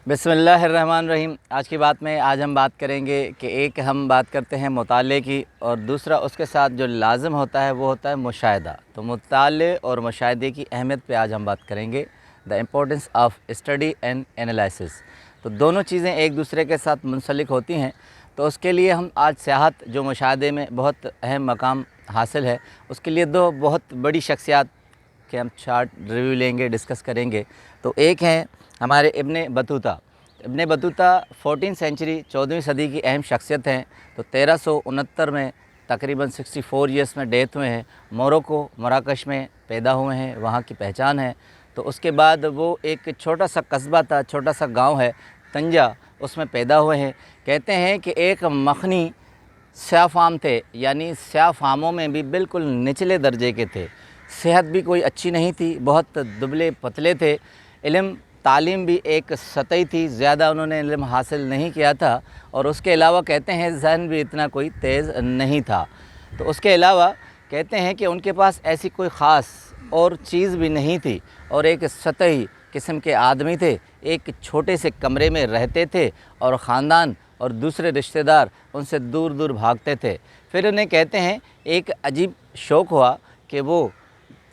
बिस्मिल्लाहिर्रहमानिर्रहीम। आज की बात में आज हम बात करेंगे कि एक हम बात करते हैं मुताले की, और दूसरा उसके साथ जो लाज़िम होता है वो होता है मुशाहिदा। तो मुताले और मुशाहिदे की अहमियत पे आज हम बात करेंगे, the importance of study and analysis. तो दोनों चीज़ें एक दूसरे के साथ मुंसलिक होती हैं। तो उसके लिए हम आज सियाहत जो मुशाहिदे में बहुत अहम मकाम हासिल है, उसके लिए दो बहुत बड़ी शख्सियात के हम शार्ट रिव्यू लेंगे, डिस्कस करेंगे। तो एक हैं हमारे Ibn Battuta. Ibn Battuta 14वीं century 14वीं सदी की अहम शख्सियत हैं। तो 1369 में तकरीबन 64 ईयर्स में डेथ हुए हैं। मोरक्को मराकश में पैदा हुए हैं, वहाँ की पहचान है। तो उसके बाद वो एक छोटा सा कस्बा था, छोटा सा गांव है तंजा, उसमें पैदा हुए हैं। कहते हैं कि एक मखनी स्याह फाम थे, यानी स्याह फामों में भी बिल्कुल निचले दर्जे के थे। सेहत भी कोई अच्छी नहीं थी, बहुत दुबले पतले थे। इल्म तालीम भी एक सतही थी, ज़्यादा उन्होंने इल्म हासिल नहीं किया था। और उसके अलावा कहते हैं ज़हन भी इतना कोई तेज़ नहीं था। तो उसके अलावा कहते हैं कि उनके पास ऐसी कोई ख़ास और चीज़ भी नहीं थी, और एक सतही किस्म के आदमी थे। एक छोटे से कमरे में रहते थे और ख़ानदान और दूसरे रिश्तेदार उनसे दूर दूर भागते थे। फिर उन्हें कहते हैं एक अजीब शौक़ हुआ कि वो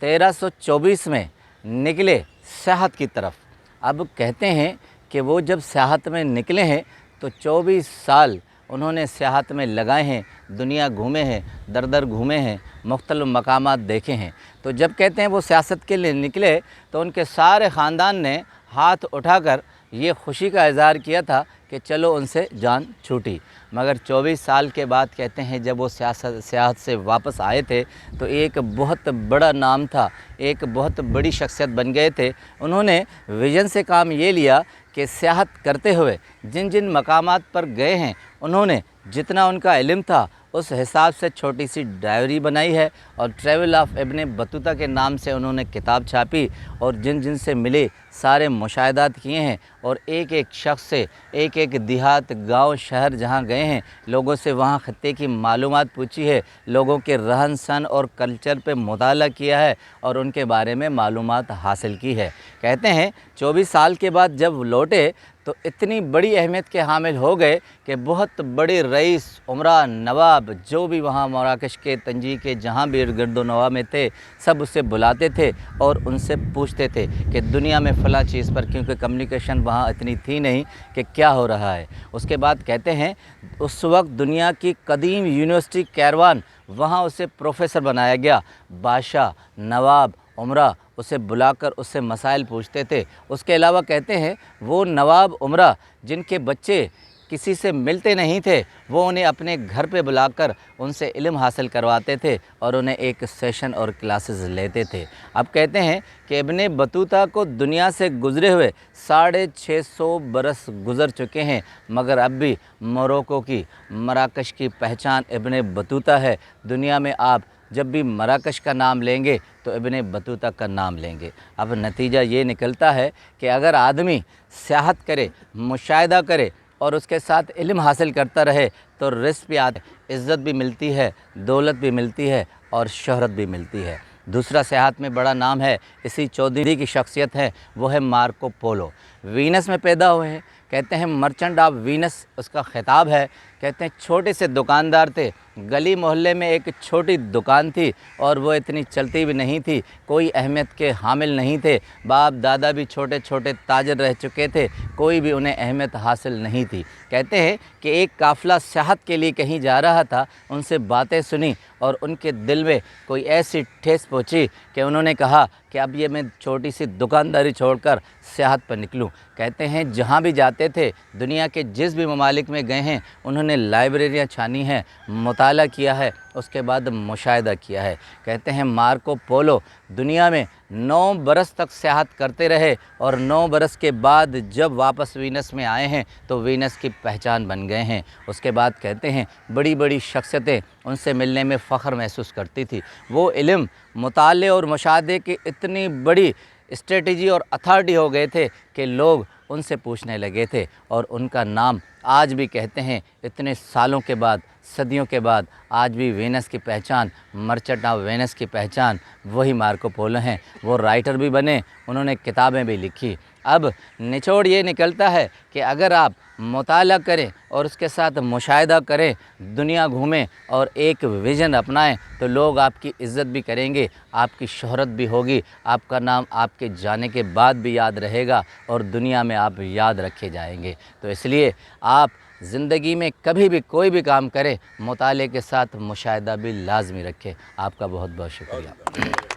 1324 में निकले सियाहत की तरफ। अब कहते हैं कि वो जब सियाहत में निकले हैं तो 24 साल उन्होंने सियाहत में लगाए हैं, दुनिया घूमे हैं, दर दर घूमे हैं, मुख्तलिफ़ मकामात देखे हैं। तो जब कहते हैं वो सियासत के लिए निकले तो उनके सारे ख़ानदान ने हाथ उठाकर ये खुशी का इज़हार किया था कि चलो उनसे जान छूटी। मगर 24 साल के बाद कहते हैं जब वो सियाहत से वापस आए थे तो एक बहुत बड़ा नाम था, एक बहुत बड़ी शख्सियत बन गए थे। उन्होंने विज़न से काम ये लिया कि सियाहत करते हुए जिन जिन मकामात पर गए हैं, उन्होंने जितना उनका इल्म था उस हिसाब से छोटी सी डायरी बनाई है, और ट्रैवल ऑफ इब्ने बतूता के नाम से उन्होंने किताब छापी। और जिन जिन से मिले सारे मुशाहिदात किए हैं, और एक एक शख्स से, एक एक देहात गांव शहर जहां गए हैं, लोगों से वहां खत्ते की मालूमात पूछी है, लोगों के रहन सहन और कल्चर पे मुताला किया है और उनके बारे में मालूमात हासिल की है। कहते हैं 24 साल के बाद जब लौटे तो इतनी बड़ी अहमियत के हामिल हो गए कि बहुत बड़े रईस, उमरा, नवाब जो भी वहाँ मराकश के, तंजी के, जहाँ भी गिरदो नवा में थे, सब उससे बुलाते थे और उनसे पूछते थे कि दुनिया में फ़लाँ चीज़ पर, क्योंकि कम्युनिकेशन वहाँ इतनी थी नहीं कि क्या हो रहा है। उसके बाद कहते हैं उस वक्त दुनिया की कदीम यूनिवर्सिटी कैरवान, वहाँ उसे प्रोफेसर बनाया गया। बादशाह, नवाब, उमरा उसे बुलाकर उससे मसाइल पूछते थे। उसके अलावा कहते हैं वो नवाब उमरा जिनके बच्चे किसी से मिलते नहीं थे, वो उन्हें अपने घर पे बुलाकर उनसे इल्म हासिल करवाते थे और उन्हें एक सेशन और क्लासेस लेते थे। अब कहते हैं कि इब्ने बतूता को दुनिया से गुज़रे हुए 650 बरस गुज़र चुके हैं, मगर अब भी मोरक्को की, मराकश की पहचान इब्ने बतूता है। दुनिया में आप जब भी मराकश का नाम लेंगे तो इब्ने बतूता का नाम लेंगे। अब नतीजा ये निकलता है कि अगर आदमी सियाहत करे, मुशाहिदा करे और उसके साथ इल्म हासिल करता रहे तो रिज़्क़ भी आता है, इज़्ज़त भी मिलती है, दौलत भी मिलती है और शोहरत भी मिलती है। दूसरा सियाहत में बड़ा नाम है, इसी 14वीं की शख्सियत है, वो है मार्को पोलो। वीनस में पैदा हुए हैं। कहते हैं मर्चेंट ऑफ वीनस उसका खिताब है। कहते हैं छोटे से दुकानदार थे, गली मोहल्ले में एक छोटी दुकान थी और वो इतनी चलती भी नहीं थी, कोई अहमियत के हामिल नहीं थे। बाप दादा भी छोटे छोटे ताजर रह चुके थे, कोई भी उन्हें अहमियत हासिल नहीं थी। कहते हैं कि एक काफ़िला सियाहत के लिए कहीं जा रहा था, उनसे बातें सुनी और उनके दिल में कोई ऐसी ठेस पहुंची कि उन्होंने कहा कि अब ये मैं छोटी सी दुकानदारी छोड़कर सियाहत पर निकलूं। कहते हैं जहाँ भी जाते थे, दुनिया के जिस भी ममालिक में गए हैं, उन्होंने लाइब्रेरियाँ छानी हैं, मुताला किया है, उसके बाद मुशाहिदा किया है। कहते हैं मार्को पोलो दुनिया में 9 बरस तक सियाहत करते रहे और 9 बरस के बाद जब वापस वीनस में आए हैं तो वीनस की पहचान बन गए हैं। उसके बाद कहते हैं बड़ी बड़ी शख्सियतें उनसे मिलने में फ़ख्र महसूस करती थी। वो इल्म, मुताले और मुशाहिदे की इतनी बड़ी स्ट्रेटजी और अथॉरिटी हो गए थे कि लोग उनसे पूछने लगे थे, और उनका नाम आज भी कहते हैं इतने सालों के बाद, सदियों के बाद, आज भी वीनस की पहचान, मर्चेंट ऑफ वीनस की पहचान वही मार्को पोलो हैं। वो राइटर भी बने, उन्होंने किताबें भी लिखी। اب نچوڑ یہ نکلتا ہے کہ اگر آپ مطالعہ کریں اور اس کے ساتھ مشاہدہ کریں، دنیا گھومیں اور ایک ویژن اپنائیں تو لوگ آپ کی عزت بھی کریں گے، آپ کی شہرت بھی ہوگی، آپ کا نام آپ کے جانے کے بعد بھی یاد رہے گا اور دنیا میں آپ یاد رکھے جائیں گے۔ تو اس لیے آپ زندگی میں کبھی بھی کوئی بھی کام کریں، مطالعے کے ساتھ مشاہدہ بھی لازمی رکھیں۔ آپ کا بہت بہت شکریہ۔